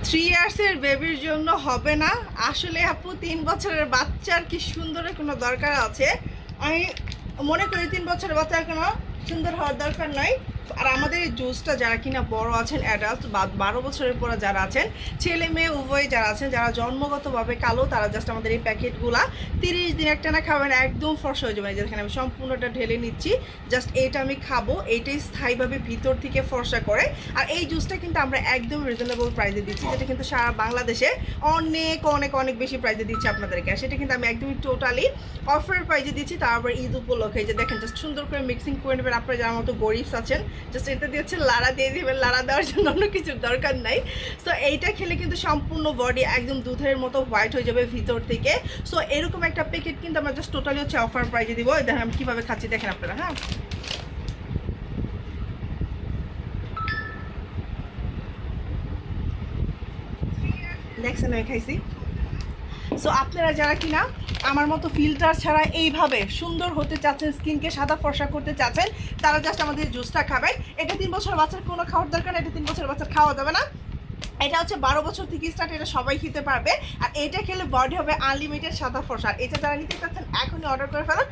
3 ইয়ার্সের বেবির জন্য হবে না আসলে আপু। 3 বছরের বাচ্চার কি সুন্দরের কোনো দরকার আছে? আমি মনে করি 3 বছরের বাচ্চার কোনো সুন্দর হওয়ার দরকার নাই। আর আমাদের এই জুসটা যারা কিনা বড় আছেন, অ্যাডাল্ট বা 12 বছরের পরে যারা আছেন, ছেলে মেয়ে উভয় যারা আছেন, যারা জন্মগতভাবে কালো, তারা জাস্ট আমাদের এই প্যাকেটগুলা 30 দিন একটা না খাবেন, একদম ফর্সা হয়ে যাবে। যেখানে আমি সম্পূর্ণটা ঢেলে নিচ্ছি, জাস্ট এইটা আমি খাবো, এইটাই স্থায়ীভাবে ভিতর থেকে ফর্সা করে। আর এই জুসটা কিন্তু আমরা একদম রিজনেবল প্রাইসে দিচ্ছি, যেটা কিন্তু সারা বাংলাদেশে অনেক অনেক অনেক বেশি প্রাইসে দিচ্ছি আপনাদেরকে। আর সেটা কিন্তু আমি একদমই টোটালি অফার প্রাইসে দিচ্ছি, তারপর ঈদ উপলক্ষে। যে দেখেন জাস্ট সুন্দর করে মিক্সিং করে নেবেন। আপনারা যারা মতো গরিবস আছেন, জাস্ট এটা দিয়ে হচ্ছে লাড়া দিয়ে দিবেন। লাড়া দেওয়ার জন্য অন্য কিছুর দরকার নাই। সো এইটা খেলে কিন্তু সম্পূর্ণ বডি একদম দুধের মতো হোয়াইট হয়ে যাবে ভিতর থেকে। সো এরকম একটা প্যাকেট কিন্তু আমরা জাস্ট টোটালি হচ্ছে অফার প্রাইসে দিব। দেখেন আমি কীভাবে খাচ্ছি, দেখেন আপনারা। হ্যাঁ, দেখছেন আমি খাইছি। সো আপনারা যারা কিনা আমার মতো ফিল্টার ছাড়া এইভাবে সুন্দর হতে চাচ্ছেন, স্কিনকে সাদা ফর্সা করতে চাচ্ছেন, তারা জাস্ট আমাদের জুসটা খাবেন। এটা 3 বছর বাচ্চার কোনো খাওয়ার দরকার না, এটা 3 বছর বাচ্চার খাওয়া যাবে না। এটা হচ্ছে 12 বছর থেকে স্টার্ট, এটা সবাই খেতে পারবে। আর এটা খেলে বডি হবে আনলিমিটেড সাদা ফর্সা। এটা যারা নিতে চাচ্ছেন এখনই অর্ডার করে ফেলুন।